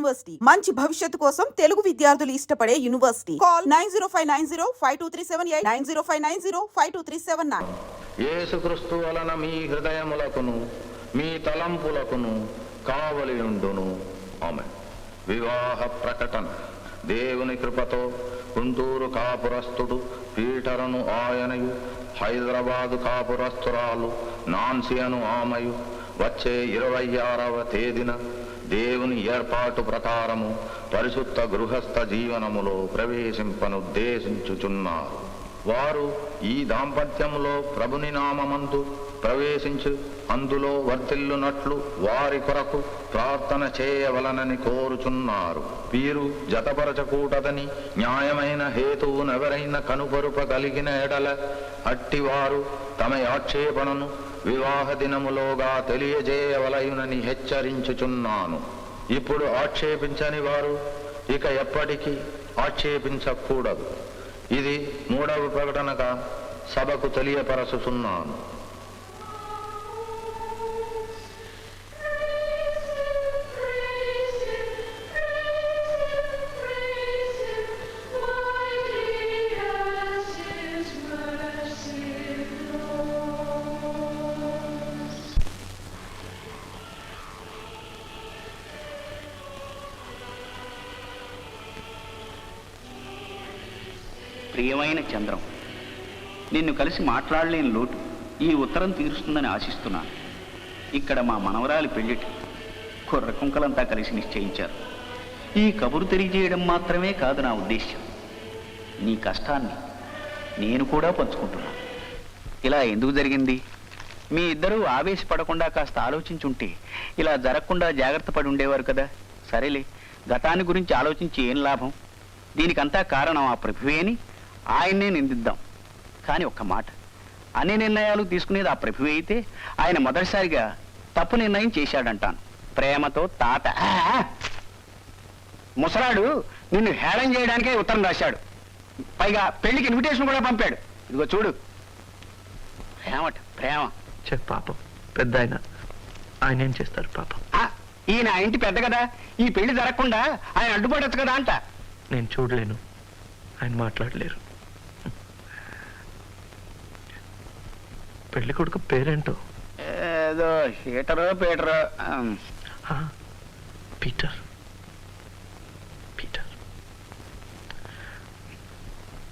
University మంచి భవిష్యత్తు కోసం తెలుగు విద్యార్థులు ఇష్టపడే యూనివర్సిటీ. కాల్ 9059052378 9059052379. యేసుక్రీస్తు వలన మీ హృదయములకును మీ తలంపులకును కావలియుండును. ఆమేన్. వివాహ ప్రకటన. దేవుని కృపతో గుంటూరు కాపురస్తుడు పీటరును ఆయనయు, హైదరాబాదు కాపురస్తురాలు నాన్సీ అను ఆమెయు వచ్చే 26వ తేదీన దేవుని ఏర్పాటు ప్రకారము పరిశుద్ధ గృహస్థ జీవనములో ప్రవేశింపనుద్దేశించుచున్నారు. వారు ఈ దాంపత్యములో ప్రభుని నామమందు ప్రవేశించు అందులో వర్ధిల్లునట్లు వారి కొరకు ప్రార్థన చేయవలనని కోరుచున్నారు. వీరు జతపరచకూడదని న్యాయమైన హేతువునెవరైనా కనుపరుపగలిగిన ఎడల అట్టివారు తమ ఆక్షేపణను వివాహ దినములోగా తెలియజేయవలయునని హెచ్చరించుచున్నాను. ఇప్పుడు ఆక్షేపించని వారు ఇక ఎప్పటికీ ఆక్షేపించకూడదు. ఇది 3వ ప్రకటనగా సభకు తెలియపరచుచున్నాను. ప్రియమైన చంద్రం, నిన్ను కలిసి మాట్లాడలేని లోటు ఈ ఉత్తరం తీరుస్తుందని ఆశిస్తున్నాను. ఇక్కడ మా మనవరాలి పెళ్లిటి కుర్ర కుంకలంతా కలిసి నిశ్చయించారు. ఈ కబురు తెలియజేయడం మాత్రమే కాదు నా ఉద్దేశ్యం. నీ కష్టాన్ని నేను కూడా పంచుకుంటున్నాను. ఇలా ఎందుకు జరిగింది? మీ ఇద్దరూ ఆవేశపడకుండా కాస్త ఆలోచించుంటే ఇలా జరగకుండా జాగ్రత్త పడి ఉండేవారు కదా. సరేలే, గతాన్ని గురించి ఆలోచించి ఏం లాభం? దీనికంతా కారణం ఆ ప్రభువే అని ఆయన్నే నిందిద్దాం. కానీ ఒక్క మాట, అన్ని నిర్ణయాలు తీసుకునేది ఆ ప్రభువే అయితే ఆయన మొదటిసారిగా తప్పు నిర్ణయం చేశాడంటాను. ప్రేమతో తాత ముసలాడు నిన్ను హేళన చేయడానికే ఉత్తరం రాశాడు. పైగా పెళ్లికి ఇన్విటేషన్ కూడా పంపాడు. ఇదిగో చూడు. ప్రేమట ప్రేమ. పాపం పెద్ద ఆయన ఏం చేస్తారు పాపం. ఈయన ఆ ఇంటి పెద్ద కదా, ఈ పెళ్లి జరగకుండా ఆయన అడ్డుపడచ్చు కదా అంట. నేను చూడలేను, ఆయన మాట్లాడలేరు. పెళ్లి కొడుకు పేరేంటో? ఏదో హీటరో పీటరో. పీటర్. పీటర్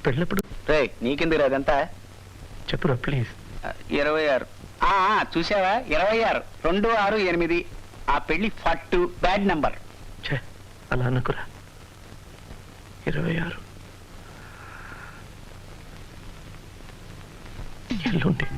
పెళ్ళప్పుడు రే నీకెందుకు అదంతా? చెప్పురా ప్లీజ్. 26. చూసావా, 26 26/8. ఆ పెళ్లి ఫట్టు, బ్యాడ్ నంబర్. అలా అనుకురా. 26 ఎల్లుండి.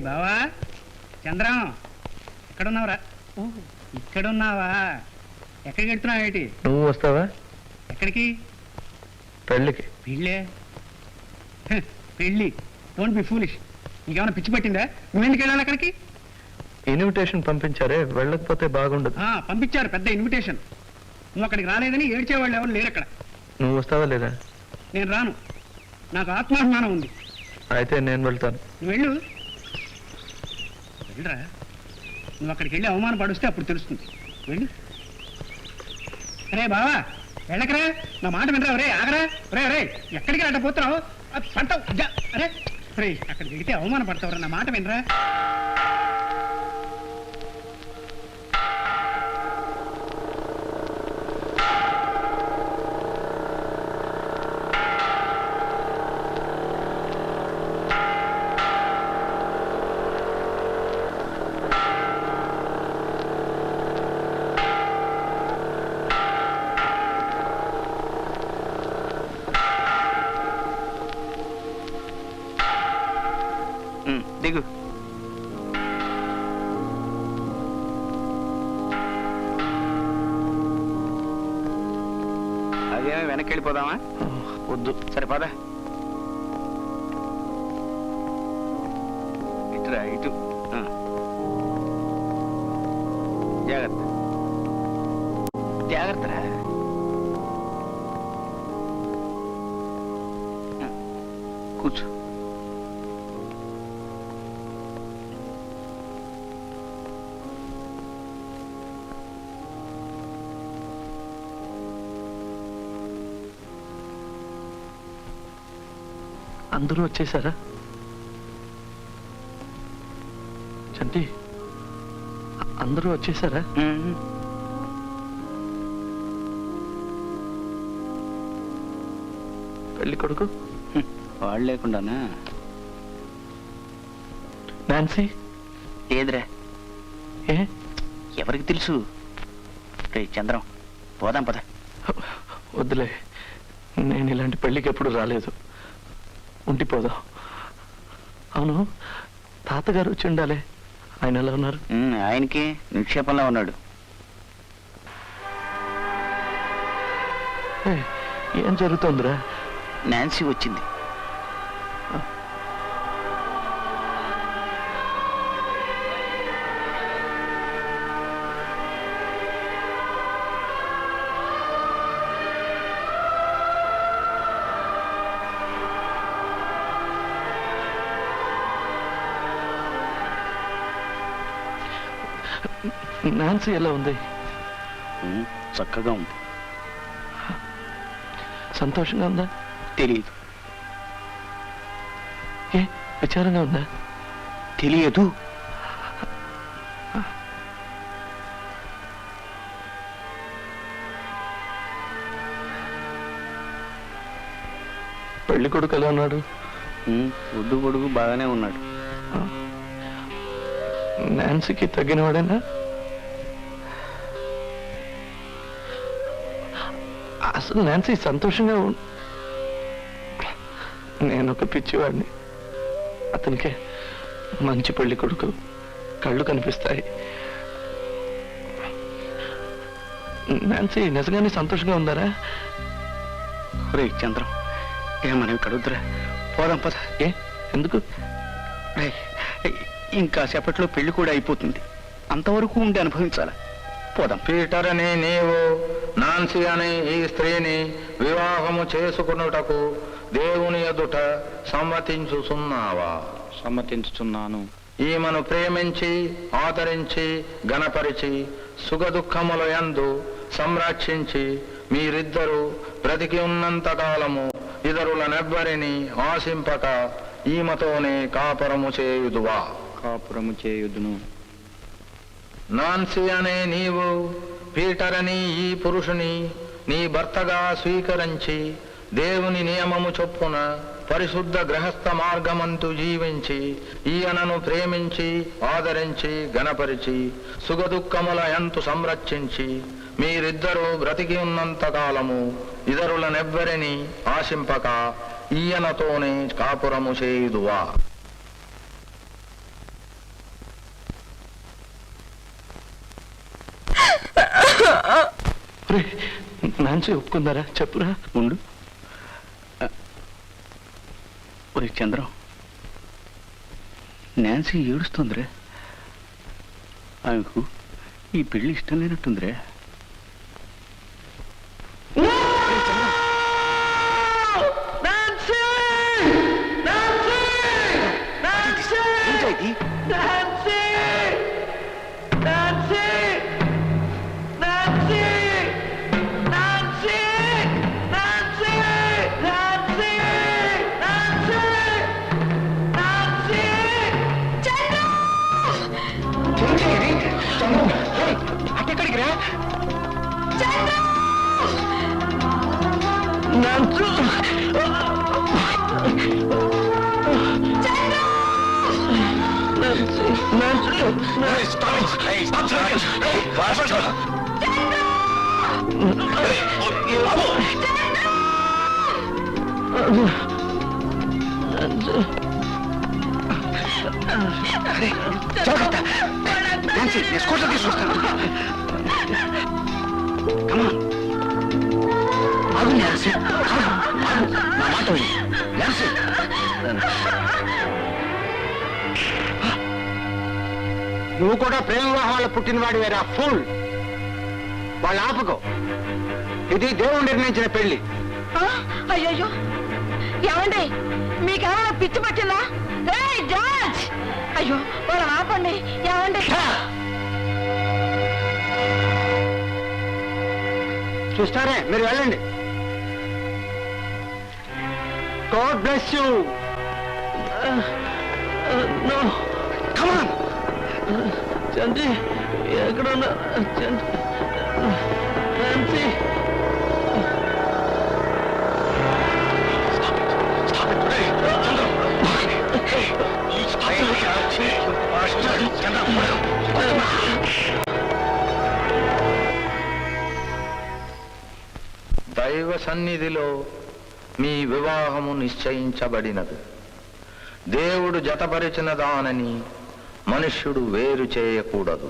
బావా చంద్రం, ఎక్కడున్నావురా? ఇక్కడున్నావా? ఎక్కడికి వెళ్తున్నావు? ఏంటి నువ్వు వస్తావా? ఎక్కడికి? పెళ్ళికి. పెళ్ళే? పెళ్ళి? Don't be foolish. నీకేమైనా పిచ్చి పట్టిందా? నువ్వెందుకు వెళ్ళాలి అక్కడికి? ఇన్విటేషన్ పంపించారే, వెళ్ళకపోతే బాగుండదు. పంపించారు, పెద్ద ఇన్విటేషన్. నువ్వు అక్కడికి రాలేదని ఏడ్చేవాళ్ళు ఎవరు లేరు అక్కడ. నువ్వు వస్తావా లేదా? నేను రాను, నాకు ఆత్మాభిమానం ఉంది. అయితే నేను వెళ్తాను. నువ్వు వెళ్ళు. వెళ్ళరా, నువ్వు అక్కడికి వెళ్ళి అవమానం పడిస్తే అప్పుడు తెలుస్తుంది. వెళ్ళు. అరే బావా వెళ్ళకరా, నా మాట వినరా. రే ఆగరా. రే ఎక్కడికి అడ్డపోతున్నావు? పడతావు. అరే రే, అక్కడికి వెళితే అవమానం పడతావురా, నా మాట వినరా. దిగు. అదేమో వెనక్కి వెళ్ళిపోదామా? వద్దు. సరే పద. ఇటురా ఇటు. జాగ్రత్త జాగ్రత్తరా. కూర్చో. అందరూ వచ్చేసారా? చంటి, అందరూ వచ్చేసారా? పెళ్లి కొడుకు వాళ్ళు లేకుండానా? నాన్సీ లేదురా. ఏ? ఎవరికి తెలుసు? రే చంద్రం, పోదాం పద. వద్దులే, నేను ఇలాంటి పెళ్లికి ఎప్పుడు రాలేదు. ఉండిపోదాం. అవును, తాతగారు వచ్చి ఉండాలి. ఆయన ఎలా ఉన్నారు? ఆయనకి నిక్షేపంలో ఉన్నాడు. ఏం జరుగుతోందిరా? నాన్సీ వచ్చింది. నాన్సీ ఎలా ఉంది? చక్కగా ఉంది. సంతోషంగా ఉందా? తెలియదు. ఏ విచారంగా ఉందా? తెలియదు. పెళ్లి కొడుకు ఎలా ఉన్నాడు? ఒడ్డు పొడుగు బాగానే ఉన్నాడు. నాన్సీకి తగ్గినవాడేనా? అసలు నాన్సీ సంతోషంగా నేను ఒక పిచ్చివాడిని. అతనికే మంచి పెళ్లి కొడుకు, కళ్ళు కనిపిస్తాయి. నాన్సీ నిజంగానే సంతోషంగా ఉందారా? రే చంద్రం, ఏమనేవి కడుగుతురా? పోదాం పద. ఏ ఎందుకు? రే, ఇంకా సేపట్లో పెళ్లి కూడా అయిపోతుంది. అంతవరకు ఉండి అనుభవించాల. పోదాం. పీటర్ అని నీవు నాన్సీ అనే ఈ స్త్రీని వివాహము చేసుకున్నటకు దేవుని ఎదుట సమ్మతించుచున్నావా? సమ్మతించుచున్నాను. ఈమెను ప్రేమించి ఆదరించి గణపరిచి సుఖదుఖముల యందు సంరక్షించి మీరిద్దరూ బ్రతికి ఉన్నంత కాలము ఇతరులనెవ్వరిని ఆశింపక ఈమెతోనే కాపురము చేయుదువా? కాపురము చేయుదును. నాన్సీ అనే నీవు పీటర్ అని ఈ పురుషుని నీ భర్తగా స్వీకరించి దేవుని నియమము చొప్పున పరిశుద్ధ గృహస్థ మార్గమంతు జీవించి ఈయనను ప్రేమించి ఆదరించి గణపరిచి సుఖదుఖముల యందు సంరక్షించి మీరిద్దరూ బ్రతికి ఉన్నంత కాలము ఇతరులనెవ్వరిని ఆశింపక ఈయనతోనే కాపురము చేయుదువా? నాన్సీ ఒప్పుకుందారా? చెప్పురా. ఉండు. ఒరే చంద్రం, నాన్సీ ఏడుస్తుందిరే. ఆమెకు ఈ పెళ్లి ఇష్టం లేనట్టుందిరే. నా మాట విను. నాన్సీ. నువ్వు కూడా ప్రేమ వివాహం వల్ల పుట్టినవాడి వేరా ఫుల్. వాళ్ళు ఆపుకో. ఇది దేవుడు నిర్ణయించిన పెళ్లి. అయ్యో ఏమండి మీకేమైనా పిచ్చి పట్టిందా? జార్జ్ అయ్యో వాళ్ళు ఆపండి. ఏమండి చూస్తారే, మీరు వెళ్ళండి. God bless you. నో కమాన్. చంద్రి ఎక్కడున్నా? నాన్సీ దైవ సన్నిధిలో మీ వివాహము నిశ్చయించబడినది. దేవుడు జతపరిచిన దానని మనుష్యుడు వేరు చేయకూడదు.